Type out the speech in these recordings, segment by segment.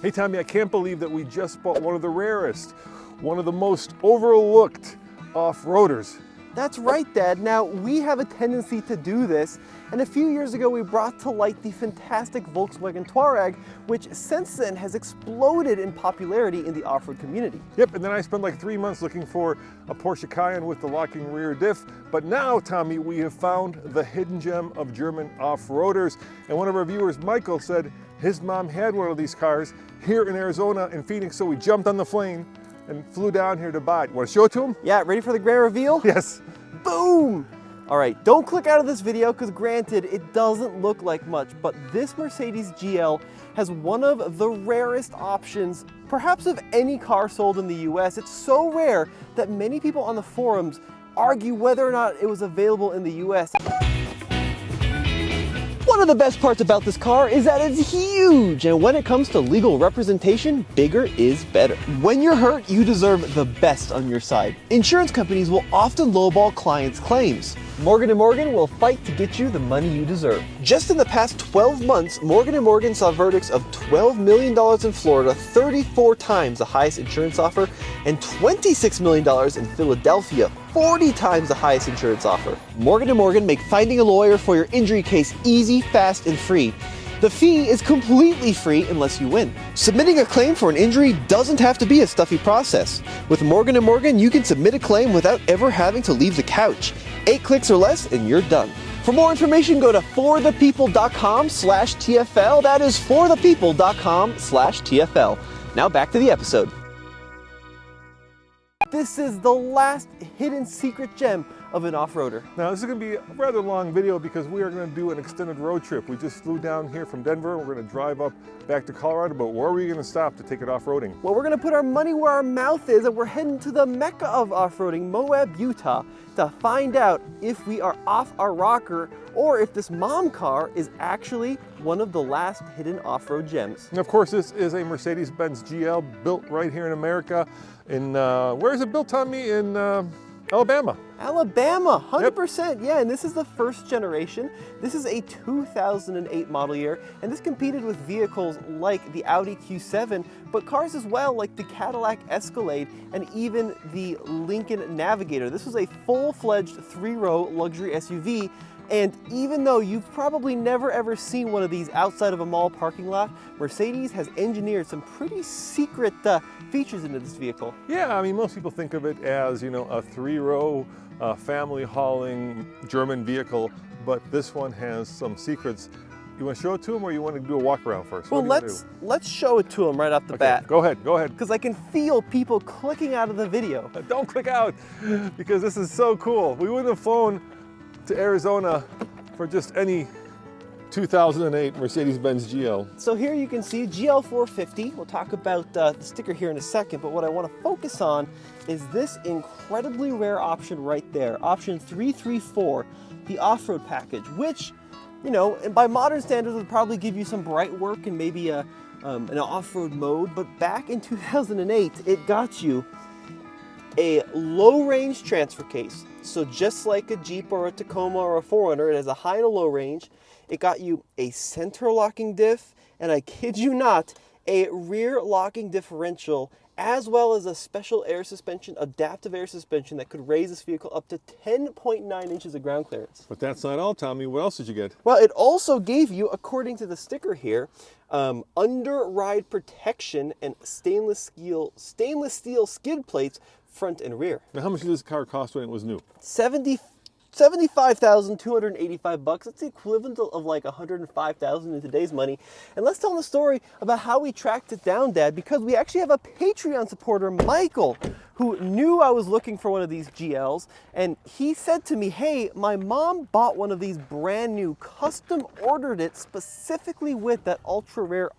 Hey Tommy, I can't believe that we just bought one of the rarest, one of the most overlooked off-roaders. That's right, Dad. Now, we have a tendency to do this, and a few years ago we brought to light the fantastic Volkswagen Touareg, which since then has exploded in popularity in the off-road community. Yep, and then I spent like 3 months looking for a Porsche Cayenne with the locking rear diff, but now, Tommy, we have found the hidden gem of German off-roaders, and one of our viewers, Michael, said his mom had one of these cars here in Arizona in Phoenix, so we jumped on the plane and flew down here to buy it. Want to show it to him? Yeah, ready for the grand reveal? Yes. Boom! All right, don't click out of this video because granted, it doesn't look like much, but this Mercedes GL has one of the rarest options, perhaps of any car sold in the US. It's so rare that many people on the forums argue whether or not it was available in the US. One of the best parts about this car is that it's huge, and when it comes to legal representation, bigger is better. When you're hurt, you deserve the best on your side. Insurance companies will often lowball clients' claims. Morgan & Morgan will fight to get you the money you deserve. Just in the past 12 months, Morgan & Morgan saw verdicts of $12 million in Florida, 34 times the highest insurance offer, and $26 million in Philadelphia, 40 times the highest insurance offer. Morgan & Morgan make finding a lawyer for your injury case easy, fast, and free. The fee is completely free unless you win. Submitting a claim for an injury doesn't have to be a stuffy process. With Morgan & Morgan, you can submit a claim without ever having to leave the couch. 8 clicks or less and you're done. For more information, go to forthepeople.com/TFL. That is forthepeople.com/TFL. Now back to the episode. This is the last hidden secret gem of an off-roader. Now this is going to be a rather long video because we are going to do an extended road trip. We just flew down here from Denver. We're going to drive up back to Colorado, but where are we going to stop to take it off-roading? Well, we're going to put our money where our mouth is, and we're heading to the mecca of off-roading, Moab, Utah, to find out if we are off our rocker or if this mom car is actually one of the last hidden off-road gems. And of course, this is a Mercedes-Benz GL built right here in America. In where is it built, Tommy? In Alabama. Alabama, 100%, yeah, and this is the first generation. This is a 2008 model year, and this competed with vehicles like the Audi Q7, but cars as well like the Cadillac Escalade and even the Lincoln Navigator. This was a full-fledged 3-row luxury SUV, and even though you've probably never ever seen one of these outside of a mall parking lot, Mercedes has engineered some pretty secret features into this vehicle. Yeah, I mean, most people think of it as, you know, a 3-row family hauling German vehicle, but this one has some secrets. You want to show it to them, or you want to do a walk around first? Well, let's show it to them right off the bat. Go ahead. Because I can feel people clicking out of the video. Don't click out, because this is so cool. We wouldn't have flown to Arizona for just any 2008 Mercedes-Benz GL. So here you can see GL 450. We'll talk about the sticker here in a second, but what I want to focus on is this incredibly rare option right there, option 334, the off-road package, which, you know, and by modern standards would probably give you some bright work and maybe an off-road mode, but back in 2008, it got you a low-range transfer case. So just like a Jeep or a Tacoma or a 4Runner, it has a high and a low range. It got you a center locking diff, and I kid you not, a rear locking differential, as well as a special air suspension, adaptive air suspension that could raise this vehicle up to 10.9 inches of ground clearance. But that's not all, Tommy. What else did you get? Well, it also gave you, according to the sticker here, under ride protection and stainless steel skid plates front and rear. Now, how much did this car cost when it was new? $75,285. That's the equivalent of like $105,000 in today's money. And let's tell them the story about how we tracked it down, Dad, because we actually have a Patreon supporter, Michael, who knew I was looking for one of these GLs, and he said to me, hey, my mom bought one of these brand new, custom ordered it specifically with that ultra rare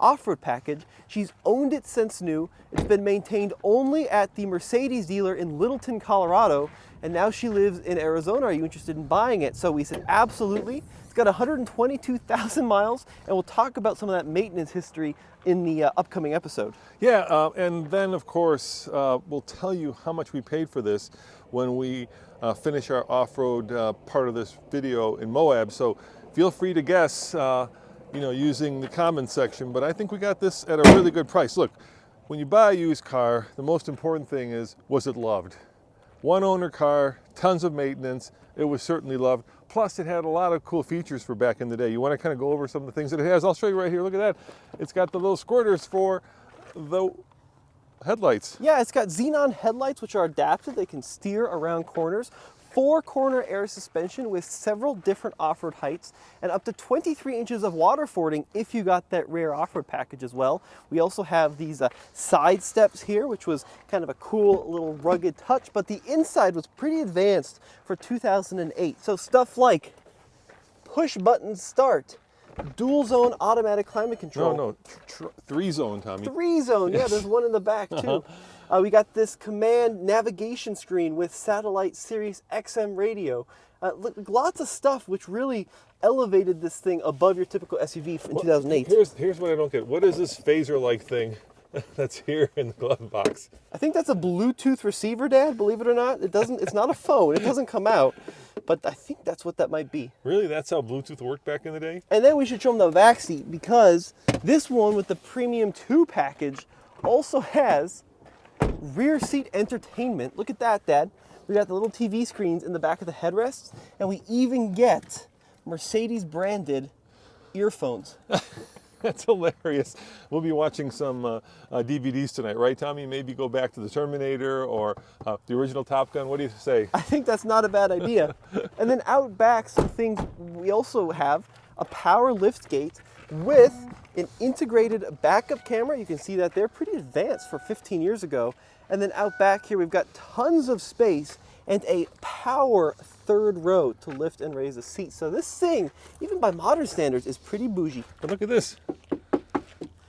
off-road package. She's owned it since new. It's been maintained only at the Mercedes dealer in Littleton, Colorado, and now she lives in Arizona. Are you interested in buying it? So we said, absolutely. It's got 122,000 miles, and we'll talk about some of that maintenance history in the upcoming episode. Yeah, and then of course, we'll tell you how much we paid for this when we finish our off-road part of this video in Moab. So feel free to guess using the comments section, but I think we got this at a really good price. Look, when you buy a used car, the most important thing is, was it loved? One owner car, tons of maintenance. It was certainly loved. Plus, it had a lot of cool features for back in the day. You want to kind of go over some of the things that it has? I'll show you right here. Look at that. It's got the little squirters for the headlights. Yeah, it's got xenon headlights, which are adapted. They can steer around corners. 4-corner air suspension with several different off-road heights, and up to 23 inches of water fording if you got that rare off-road package as well. We also have these side steps here, which was kind of a cool little rugged touch, but the inside was pretty advanced for 2008. So stuff like push button start, dual zone automatic climate control. No, 3-zone, Tommy. 3-zone, yeah, there's one in the back too. We got this command navigation screen with satellite Sirius XM radio. Lots of stuff which really elevated this thing above your typical SUV in 2008. Here's what I don't get. What is this phaser-like thing that's here in the glove box? I think that's a Bluetooth receiver, Dad, believe it or not. It's not a phone. It doesn't come out. But I think that's what that might be. Really? That's how Bluetooth worked back in the day? And then we should show them the back seat, because this one with the Premium 2 package also has rear seat entertainment. Look at that, Dad. We got the little TV screens in the back of the headrests, and we even get Mercedes branded earphones. That's hilarious. We'll be watching some DVDs tonight, right, Tommy? Maybe go back to the Terminator or the original Top Gun. What do you say? I think that's not a bad idea. And then out back, some things we also have: a power lift gate with an integrated backup camera. You can see that they're pretty advanced for 15 years ago. And then out back here, we've got tons of space and a power third row to lift and raise the seat. So this thing, even by modern standards, is pretty bougie. But look at this.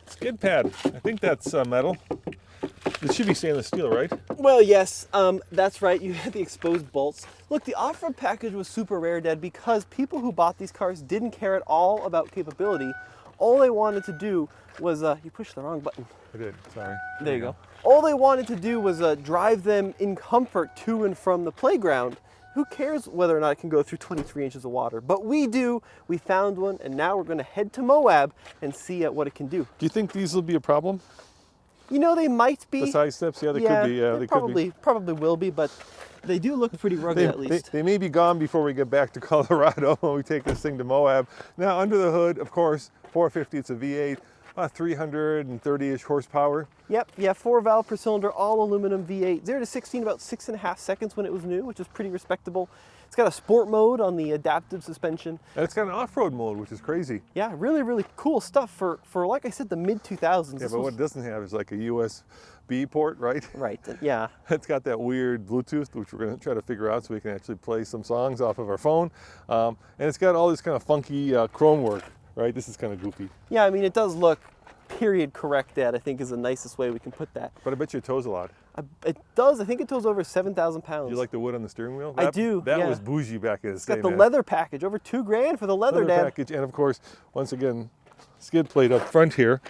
Skid pad. I think that's metal. It should be stainless steel, right? Well, yes, that's right. You had the exposed bolts. Look, the off-road package was super rare, Dad, because people who bought these cars didn't care at all about capability. All they wanted to do was, you pushed the wrong button. I did, sorry. There you go. All they wanted to do was drive them in comfort to and from the playground. Who cares whether or not it can go through 23 inches of water? But we do. We found one, and now we're going to head to Moab and see what it can do. Do you think these will be a problem? You know, they might be. The side steps? Yeah, they could be. Yeah, they probably, could be. Probably will be, but they do look pretty rugged at least. They may be gone before we get back to Colorado when we take this thing to Moab. Now, under the hood, of course, 450, it's a V8. 330-ish horsepower. Yep, yeah, 4-valve per cylinder, all aluminum V8. 0 to 16 about 6.5 seconds when it was new, which is pretty respectable. It's got a sport mode on the adaptive suspension. And it's got an off-road mode, which is crazy. Yeah, really, really cool stuff for like I said, the mid-2000s. Yeah, but what it doesn't have is like a USB port, right? Right, yeah. It's got that weird Bluetooth, which we're going to try to figure out so we can actually play some songs off of our phone. And it's got all this kind of funky chrome work. Right, this is kind of goofy. Yeah, I mean, it does look period correct, Dad, I think is the nicest way we can put that. But I bet you it tows a lot. It does. I think it tows over 7,000 pounds. Do you like the wood on the steering wheel? I do. That yeah. was bougie back in the day. It's got the leather package, over $2,000 for the leather, Dad. Package, and of course, once again, skid plate up front here.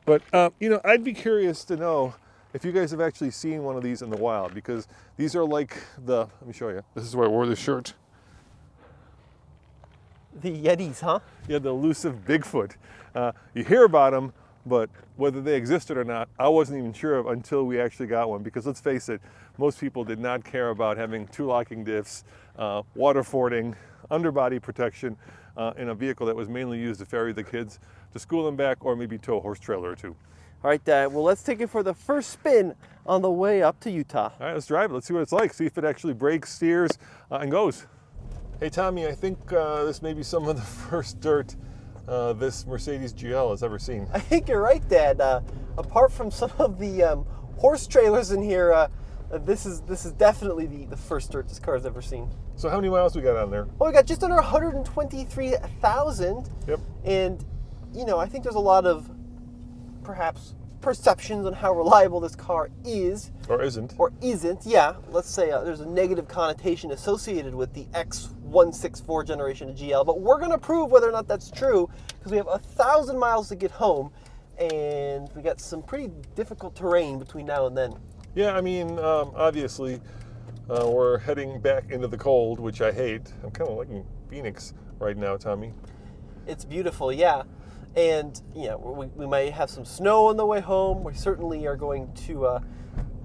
But I'd be curious to know if you guys have actually seen one of these in the wild, because these are like let me show you. This is where I wore this shirt. The Yetis, huh? Yeah, the elusive Bigfoot. You hear about them, but whether they existed or not, I wasn't even sure of until we actually got one. Because let's face it, most people did not care about having 2 locking diffs, water fording, underbody protection in a vehicle that was mainly used to ferry the kids to school and back, or maybe tow a horse trailer or two. All right, Dad. Well, let's take it for the first spin on the way up to Utah. All right, let's drive it. Let's see what it's like. See if it actually brakes, steers, and goes. Hey Tommy, I think this may be some of the first dirt this Mercedes GL has ever seen. I think you're right, Dad. Apart from some of the horse trailers in here, this is definitely the first dirt this car has ever seen. So how many miles we got on there? Well, we got just under 123,000. Yep. And, I think there's a lot of perhaps perceptions on how reliable this car is. Or isn't. Or isn't, yeah. Let's say there's a negative connotation associated with the X164 generation of GL, but we're going to prove whether or not that's true, because we have 1,000 miles to get home, and we got some pretty difficult terrain between now and then. Yeah, I mean, obviously, we're heading back into the cold, which I hate. I'm kind of liking Phoenix right now, Tommy. It's beautiful, yeah. And we might have some snow on the way home. We certainly are going to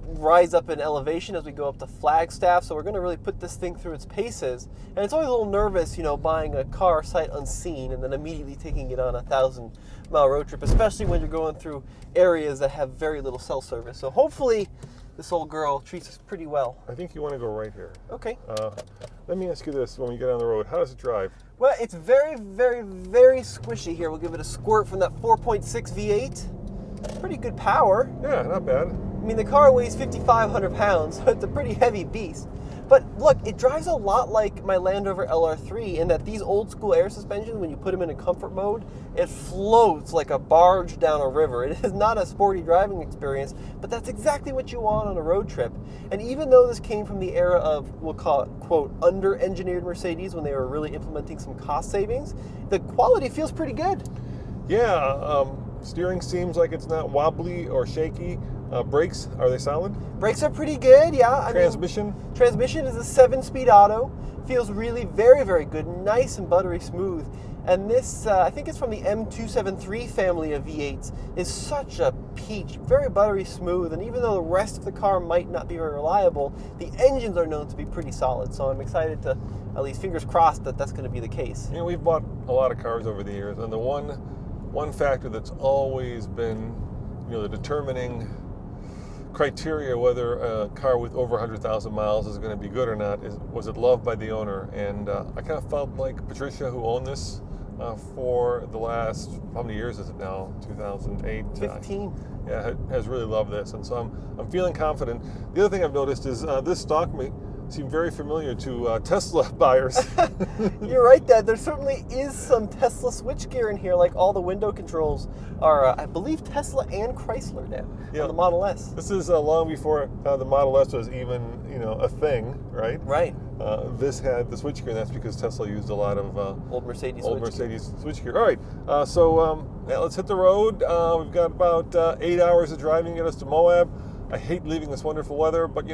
rise up in elevation as we go up to Flagstaff, so we're going to really put this thing through its paces. And it's always a little nervous, buying a car sight unseen and then immediately taking it on a 1,000-mile road trip, especially when you're going through areas that have very little cell service. So hopefully this old girl treats us pretty well. I think you want to go right here. Okay. Let me ask you this: when we get on the road, how does it drive? Well, it's very, very, very squishy here. We'll give it a squirt from that 4.6 V8. Pretty good power. Yeah, not bad. I mean, the car weighs 5,500 pounds, so it's a pretty heavy beast. But look, it drives a lot like my Land Rover LR3 in that these old school air suspensions, when you put them in comfort mode, it floats like a barge down a river. It is not a sporty driving experience, but that's exactly what you want on a road trip. And even though this came from the era of, we'll call it, quote, under-engineered Mercedes when they were really implementing some cost savings, the quality feels pretty good. Yeah, steering seems like it's not wobbly or shaky. Brakes, are they solid? Brakes are pretty good, yeah. Transmission? Transmission is a 7-speed auto. Feels really very, very good. Nice and buttery smooth. And this, I think it's from the M273 family of V8s, is such a peach. Very buttery smooth. And even though the rest of the car might not be very reliable, the engines are known to be pretty solid. So I'm excited to, at least fingers crossed, that that's going to be the case. We've bought a lot of cars over the years, and the one factor that's always been, the determining criteria whether a car with over 100,000 miles is going to be good or not was it loved by the owner. And I kind of felt like Patricia, who owned this for the last, how many years is it now? 2008? 15. Has really loved this, and so I'm feeling confident. The other thing I've noticed is this stock seemed very familiar to Tesla buyers. You're right, Dad. There certainly is some Tesla switchgear in here, like all the window controls are, I believe, Tesla and Chrysler, Dad, on the Model S. This is long before the Model S was even, a thing, right? Right. This had the switchgear, and that's because Tesla used a lot of old Mercedes switchgear. All right, so let's hit the road. We've got about 8 hours of driving to get us to Moab. I hate leaving this wonderful weather, but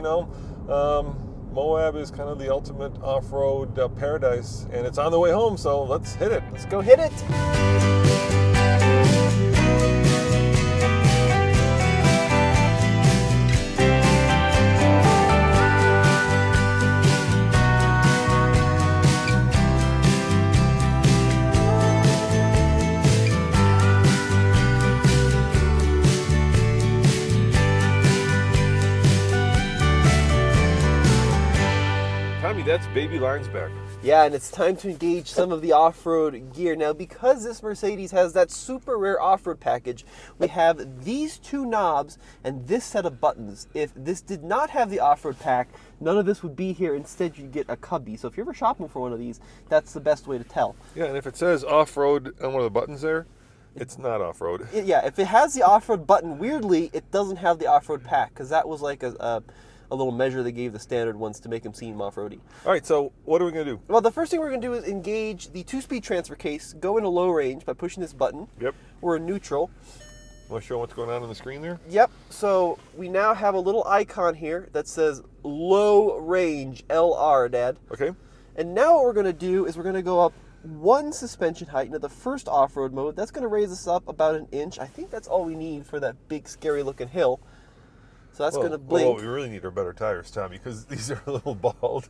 Moab is kind of the ultimate off-road paradise, and it's on the way home, so let's hit it. Let's go hit it. That's baby lines back. Yeah, and it's time to engage some of the off-road gear. Now, because this Mercedes has that super rare off-road package, we have these two knobs and this set of buttons. If this did not have the off-road pack, none of this would be here. Instead, you'd get a cubby. So if you're ever shopping for one of these, that's the best way to tell. Yeah, and if it says off-road on one of the buttons there, it's not off-road. Yeah, if it has the off-road button, weirdly, it doesn't have the off-road pack, because that was like a little measure they gave the standard ones to make them seem off-roady. All right, so what are we going to do? Well, the first thing we're going to do is engage the 2-speed transfer case, go into low range by pushing this button. Yep. We're in neutral. Want to show what's going on the screen there? Yep. So we now have a little icon here that says low range LR, Dad. Okay. And now what we're going to do is we're going to go up one suspension height into the first off-road mode. That's going to raise us up about an inch. I think that's all we need for that big, scary-looking hill. So that's going to blink. Well, what we really need are better tires, Tommy, because these are a little bald.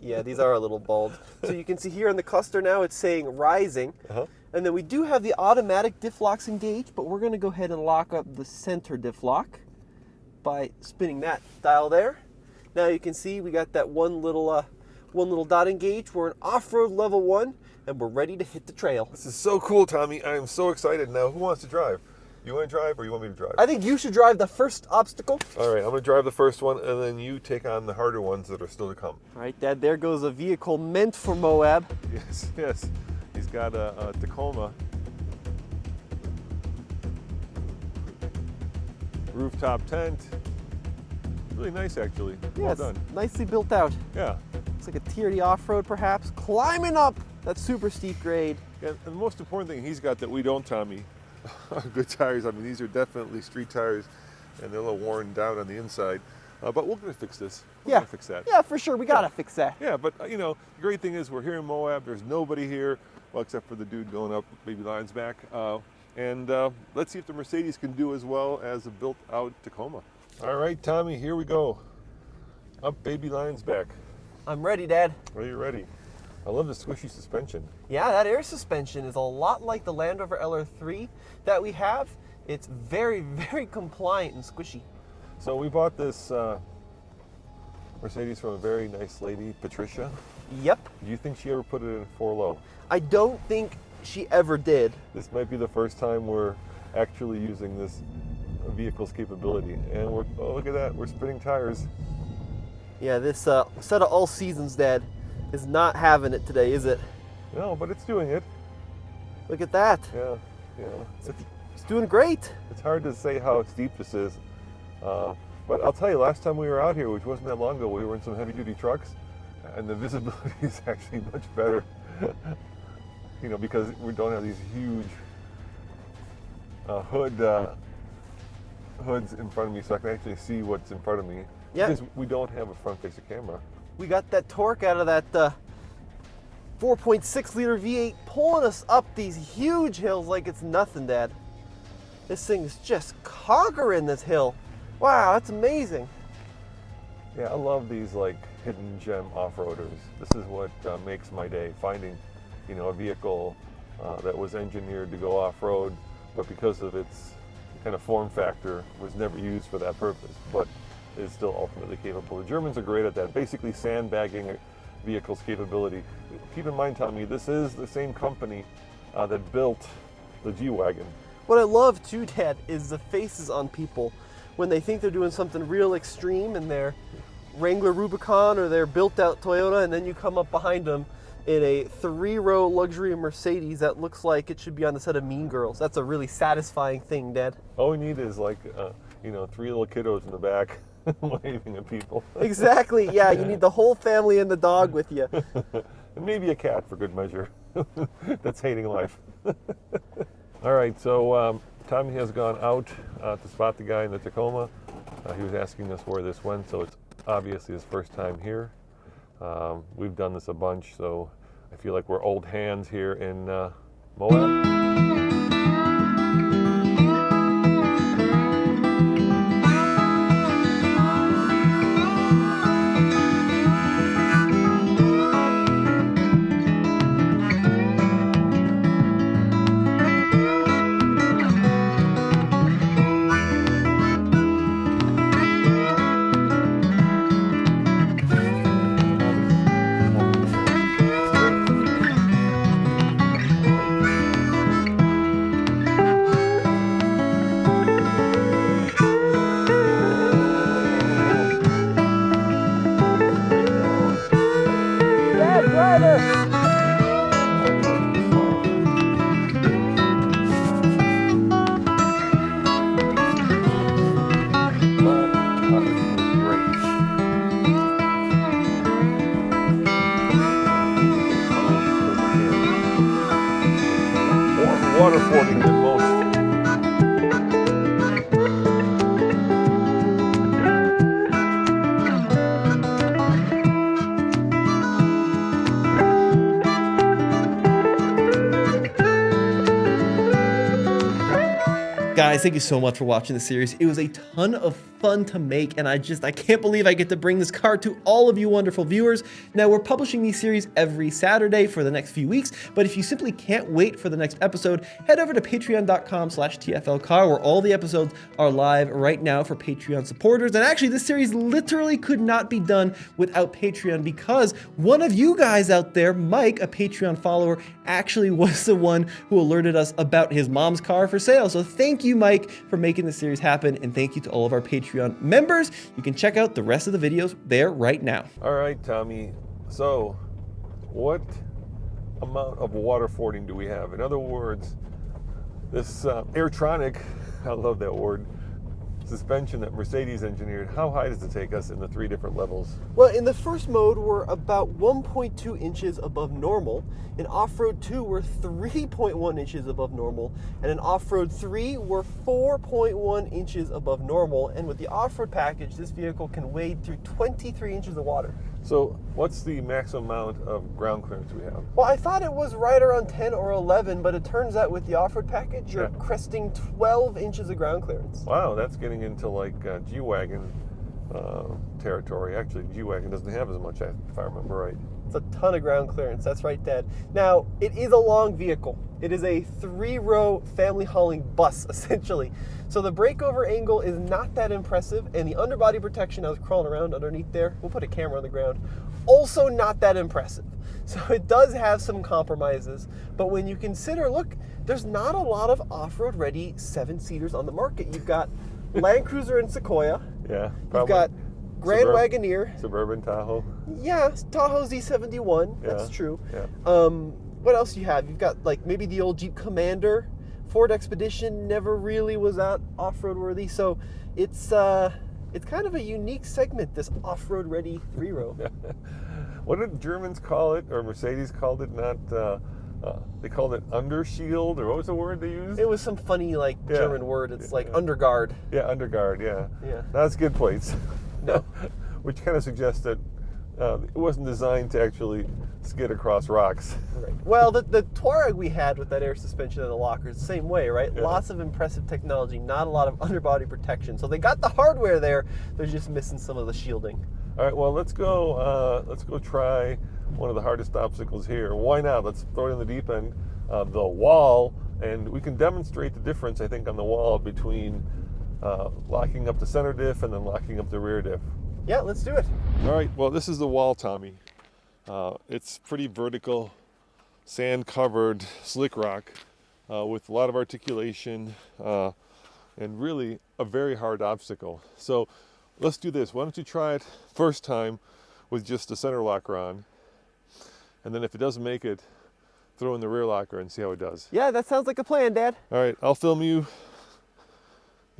Yeah, these are a little bald. So you can see here in the cluster now it's saying rising. Uh-huh. And then we do have the automatic diff locks engaged, but we're going to go ahead and lock up the center diff lock by spinning that dial there. Now you can see we got that one little dot engaged. We're in off-road level 1, and we're ready to hit the trail. This is so cool, Tommy. I am so excited. Now, who wants to drive? You want to drive or you want me to drive? I think you should drive the first obstacle. All right, I'm going to drive the first one, and then you take on the harder ones that are still to come. All right, Dad, there goes a vehicle meant for Moab. Yes. He's got a Tacoma. Rooftop tent. Really nice, actually. Well done. Nicely built out. Yeah. Looks like a TRD off-road, perhaps. Climbing up that super steep grade. Yeah, and the most important thing he's got that we don't, Tommy, are good tires. I mean, these are definitely street tires, and they're a little worn down on the inside. But we're going to fix this. We're going to fix that. Yeah, for sure. We got to fix that. Yeah, but, the great thing is we're here in Moab. There's nobody here. Well, except for the dude going up Baby Lion's back. And let's see if the Mercedes can do as well as a built-out Tacoma. All right, Tommy, here we go. Up Baby Lion's back. I'm ready, Dad. Are you ready? I love the squishy suspension. Yeah, that air suspension is a lot like the Land Rover LR3 that we have. It's very, very compliant and squishy. So we bought this Mercedes from a very nice lady, Patricia. Yep. Do you think she ever put it in 4-low? I don't think she ever did. This might be the first time we're actually using this vehicle's capability. And we're, oh, look at that, we're spinning tires. Yeah, this set of all seasons, Dad, is not having it today, is it? No, but it's doing it. Look at that. Yeah. It's doing great. It's hard to say how steep this is. But I'll tell you, last time we were out here, which wasn't that long ago, we were in some heavy-duty trucks, and the visibility is actually much better. You know, because we don't have these huge hoods in front of me, so I can actually see what's in front of me. Yeah. Because we don't have a front-facing camera. We got that torque out of that 4.6 liter V8 pulling us up these huge hills like it's nothing, Dad. This thing is just conquering this hill. Wow, that's amazing. Yeah, I love these like hidden gem off-roaders. This is what makes my day, finding, you know, a vehicle that was engineered to go off-road, but because of its kind of form factor, was never used for that purpose, but is still ultimately capable. The Germans are great at that, basically sandbagging a vehicle's capability. Keep in mind, Tommy, this is the same company that built the G-Wagon. What I love too, Dad, is the faces on people when they think they're doing something real extreme in their Wrangler Rubicon or their built-out Toyota, and then you come up behind them in a 3-row luxury Mercedes that looks like it should be on the set of Mean Girls. That's a really satisfying thing, Dad. All we need is like, you know, 3 little kiddos in the back waving at people. Exactly, yeah, you need the whole family and the dog with you. And maybe a cat for good measure that's hating life. All right, so Tommy has gone out to spot the guy in the Tacoma. He was asking us where this went, so it's obviously his first time here. We've done this a bunch, so I feel like we're old hands here in Moab. Waterfording than most. Guys, thank you so much for watching the series. It was a ton of fun to make, and I can't believe I get to bring this car to all of you wonderful viewers. Now, we're publishing these series every Saturday for the next few weeks, but if you simply can't wait for the next episode, head over to patreon.com/TFLcar, where all the episodes are live right now for Patreon supporters. And actually, this series literally could not be done without Patreon, because one of you guys out there, Mike, a Patreon follower, actually was the one who alerted us about his mom's car for sale. So thank you, Mike, for making this series happen, and thank you to all of our Patreon members. You can check out the rest of the videos there right now. All right, Tommy. So, what amount of waterfording do we have? In other words, this Airtronic, I love that word, suspension that Mercedes engineered, how high does it take us in the 3 different levels? Well, in the first mode, we're about 1.2 inches above normal. In off-road 2, we're 3.1 inches above normal. And in off-road 3, we're 4.1 inches above normal. And with the off-road package, this vehicle can wade through 23 inches of water. So what's the maximum amount of ground clearance we have? Well, I thought it was right around 10 or 11, but it turns out with the off-road package, you're cresting 12 inches of ground clearance. Wow, that's getting into like G-Wagon territory. Actually, G-Wagon doesn't have as much, if I remember right. It's a ton of ground clearance. That's right, Dad. Now, it is a long vehicle. It is a 3-row family hauling bus, essentially. So the breakover angle is not that impressive, and the underbody protection, I was crawling around underneath there, we'll put a camera on the ground, also not that impressive. So it does have some compromises, but when you consider, look, there's not a lot of off-road ready 7-seaters on the market. You've got Land Cruiser and Sequoia. Yeah, probably. You've got Grand Wagoneer. Suburban Tahoe. Yeah, Tahoe Z71, that's true. Yeah. What else do you have? You've got like maybe the old Jeep Commander. Ford Expedition never really was that off-road worthy, so it's kind of a unique segment, this off-road ready 3-row. What did Germans call it, or Mercedes called it? They called it undershield, or what was the word they used? It was some funny German word. It's like underguard. Yeah, underguard. Yeah. Yeah. Not skid plates. No. Which kind of suggests that it wasn't designed to actually skid across rocks. Right. Well, the Touareg we had with that air suspension and the lockers, the same way, right? Yeah. Lots of impressive technology, not a lot of underbody protection. So they got the hardware there. They're just missing some of the shielding. All right. Well, let's go try one of the hardest obstacles here. Why not? Let's throw it in the deep end, the wall, and we can demonstrate the difference, I think, on the wall between locking up the center diff and then locking up the rear diff. Yeah, let's do it. All right, well, this is the wall, Tommy. It's pretty vertical, sand-covered, slick rock with a lot of articulation and really a very hard obstacle. So let's do this. Why don't you try it first time with just the center locker on, and then if it doesn't make it, throw in the rear locker and see how it does. Yeah, that sounds like a plan, Dad. All right, I'll film you.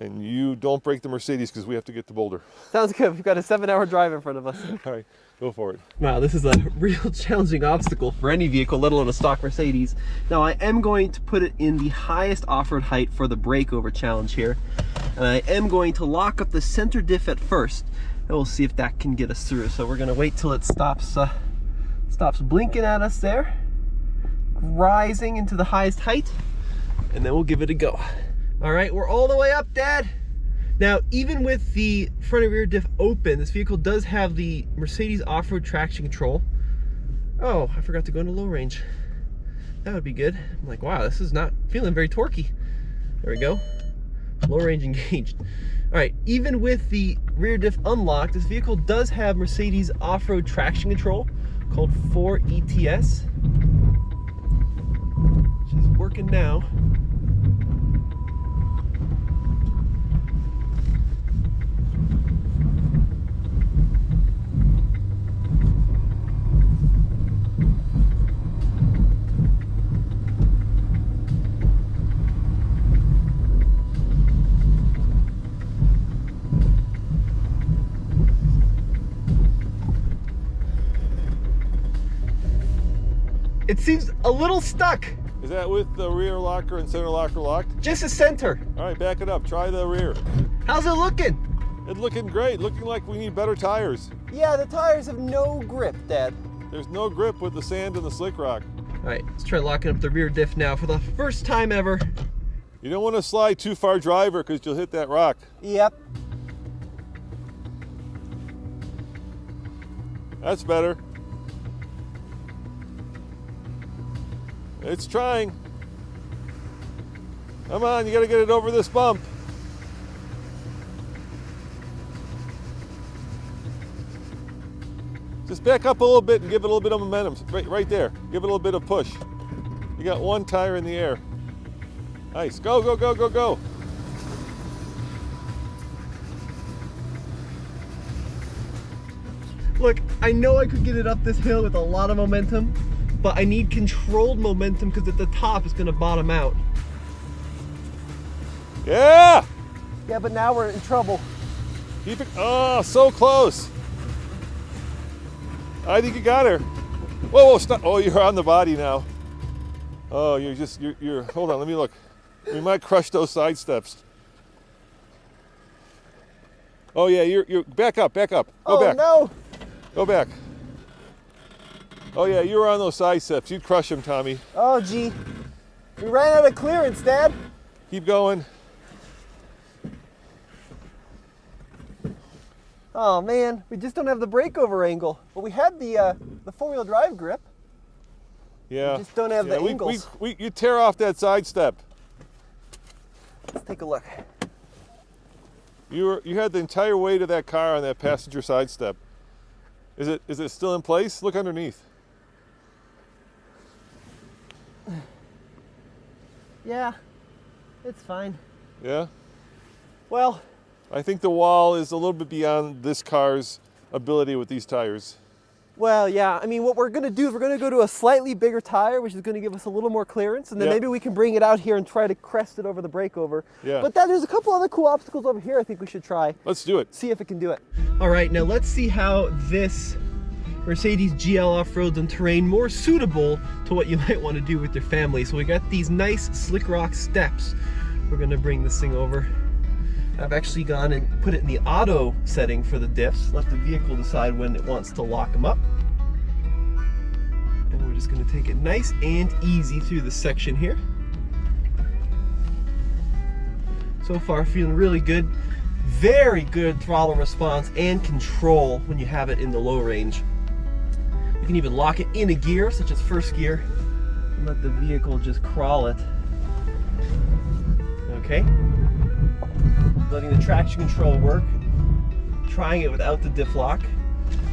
And you don't break the Mercedes because we have to get to Boulder. Sounds good. We've got a 7-hour drive in front of us. All right, go for it. Wow, this is a real challenging obstacle for any vehicle, let alone a stock Mercedes. Now, I am going to put it in the highest off-road height for the breakover challenge here. And I am going to lock up the center diff at first. And we'll see if that can get us through. So we're going to wait till it stops blinking at us there. Rising into the highest height. And then we'll give it a go. All right, we're all the way up, Dad. Now, even with the front and rear diff open, this vehicle does have the Mercedes off-road traction control. Oh, I forgot to go into low range. That would be good. I'm like, wow, this is not feeling very torquey. There we go. Low range engaged. All right, even with the rear diff unlocked, this vehicle does have Mercedes off-road traction control called 4ETS, which is working now. It seems a little stuck. Is that with the rear locker and center locker locked? Just the center. All right, back it up. Try the rear. How's it looking? It's looking great. Looking like we need better tires. Yeah, the tires have no grip, Dad. There's no grip with the sand and the slick rock. All right, let's try locking up the rear diff now for the first time ever. You don't want to slide too far driver because you'll hit that rock. Yep. That's better. It's trying. Come on, you got to get it over this bump. Just back up a little bit and give it a little bit of momentum. Right there. Give it a little bit of push. You got one tire in the air. Nice. Go, go, go, go, go. Look, I know I could get it up this hill with a lot of momentum, but I need controlled momentum because at the top it's going to bottom out. Yeah! Yeah, but now we're in trouble. Keep it. Oh, so close. I think you got her. Whoa, whoa, stop. Oh, you're on the body now. Oh, you're, hold on, let me look. We might crush those side steps. Oh yeah, you're, back up. Go back. Oh no. Go back. Oh yeah, you were on those side steps. You'd crush them, Tommy. Oh gee. We ran out of clearance, Dad. Keep going. Oh man, we just don't have the breakover angle. Well, we had the four-wheel drive grip. Yeah. We just don't have the angles. You tear off that side step. Let's take a look. You had the entire weight of that car on that passenger side step. Is it still in place? Look underneath. Yeah, it's fine. Yeah? Well, I think the wall is a little bit beyond this car's ability with these tires. well, yeah. I mean, what we're gonna do is we're gonna go to a slightly bigger tire, which is gonna give us a little more clearance, and then Yeah. maybe we can bring it out here and try to crest it over the breakover. Yeah. But there's a couple other cool obstacles over here I think we should try. Let's do it. See if it can do it. All right, now let's see how this Mercedes GL off-roads on terrain more suitable to what you might want to do with your family. So we got these nice slick rock steps. We're gonna bring this thing over. I've actually gone and put it in the auto setting for the diffs. Let the vehicle decide when it wants to lock them up. And we're just gonna take it nice and easy through this section here. So far feeling really good. Very good throttle response and control when you have it in the low range. You can even lock it in a gear, such as first gear, and let the vehicle just crawl it. Okay. Letting the traction control work. Trying it without the diff lock.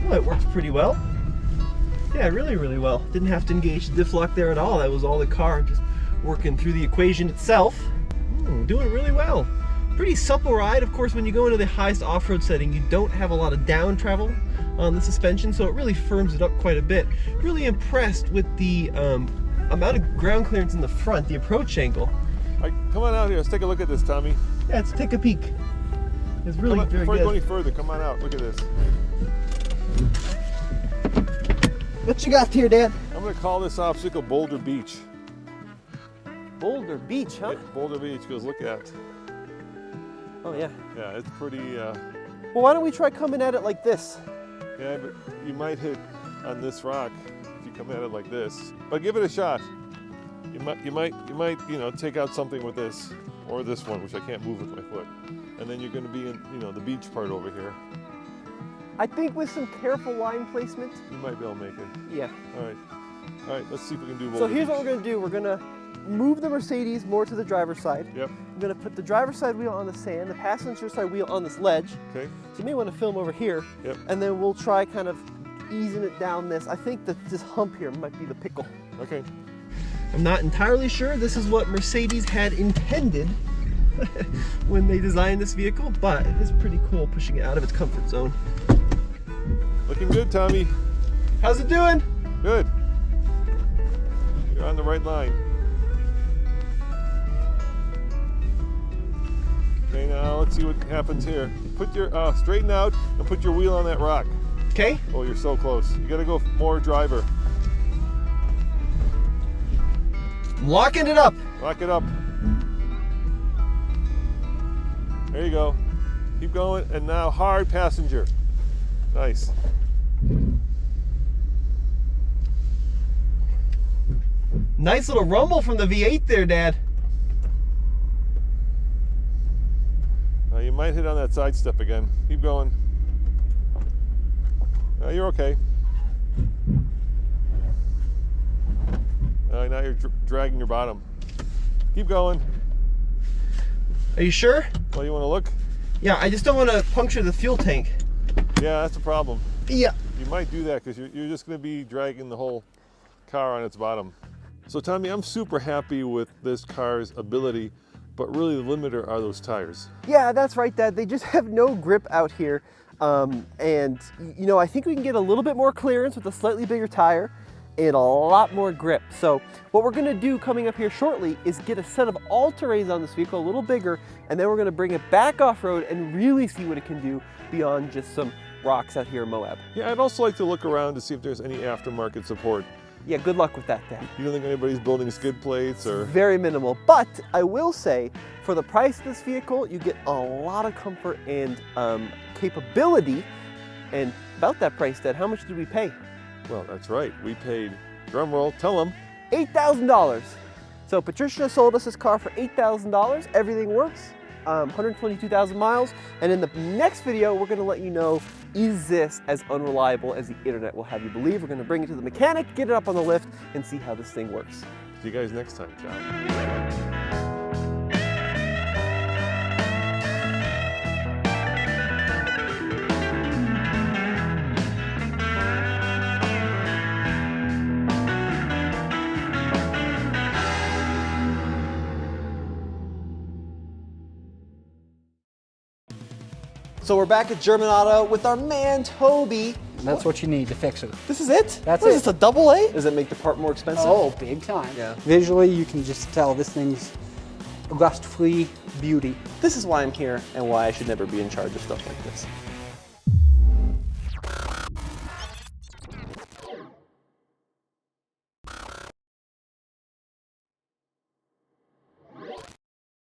Well, it works pretty well. Yeah, really, really well. Didn't have to engage the diff lock there at all. That was all the car just working through the equation itself. Doing really well. Pretty supple ride. Of course, when you go into the highest off-road setting, you don't have a lot of down travel on the suspension, so it really firms it up quite a bit. Really impressed with the amount of ground clearance in the front, the approach angle. All right, come on out here. Let's take a look at this, Tommy. Yeah, let's take a peek. It's really very Before you go good. any further, come on out. Look at this. What you got here, Dad? I'm going to call this obstacle Boulder Beach. Boulder Beach, huh? Yeah, Boulder Beach goes look at. Oh yeah. Yeah, it's pretty. Well, why don't we try coming at it like this? Yeah, but you might hit on this rock if you come at it like this. But give it a shot. You might, take out something with this or this one, which I can't move with my foot. And then you're going to be in, the beach part over here. I think with some careful line placement. You might be able to make it. Yeah. All right. Let's see if we can do Boulder So here's Beach. what we're gonna do. We're gonna move the Mercedes more to the driver's side. Yep. I'm gonna put the driver's side wheel on the sand, the passenger side wheel on this ledge. Okay. So you may want to film over here. Yep. And then we'll try kind of easing it down this. I think that this hump here might be the pickle. Okay. I'm not entirely sure this is what Mercedes had intended when they designed this vehicle, but it is pretty cool pushing it out of its comfort zone. Looking good, Tommy. How's it doing? Good. You're on the right line. Okay, now let's see what happens here. Put your straighten out and put your wheel on that rock. Okay. Oh, you're so close. You gotta go more driver. Locking it up. Lock it up. There you go. Keep going, and now hard passenger. Nice. Nice little rumble from the V8 there, Dad. You might hit on that side step again. Keep going. You're okay. Now you're dragging your bottom. Keep going. Are you sure? Well, you want to look? Yeah, I just don't want to puncture the fuel tank. Yeah, that's the problem. Yeah. You might do that because you're just going to be dragging the whole car on its bottom. So Tommy, I'm super happy with this car's ability, but really the limiter are those tires. Yeah, that's right, Dad. They just have no grip out here. And, I think we can get a little bit more clearance with a slightly bigger tire. and a lot more grip. So what we're gonna do coming up here shortly is get a set of all-terrains on this vehicle, a little bigger, and then we're gonna bring it back off-road and really see what it can do beyond just some rocks out here in Moab. Yeah, I'd also like to look around to see if there's any aftermarket support. Yeah, good luck with that, Dad. You don't think anybody's building skid plates or? Very minimal, but I will say, for the price of this vehicle, you get a lot of comfort and capability. And about that price, Dad, how much did we pay? Well, that's right. We paid, drum roll, tell them. $8,000. So Patricia sold us this car for $8,000. Everything works. 122,000 miles. And in the next video, we're gonna let you know, is this as unreliable as the internet will have you believe? We're gonna bring it to the mechanic, get it up on the lift, and see how this thing works. See you guys next time. Ciao. So we're back at German Auto with our man, Toby. That's what you need to fix it. This is it? That's What is it. this, a double A? Does it make the part more expensive? Oh, big time. Yeah. Visually, you can just tell this thing's rust-free beauty. This is why I'm here and why I should never be in charge of stuff like this.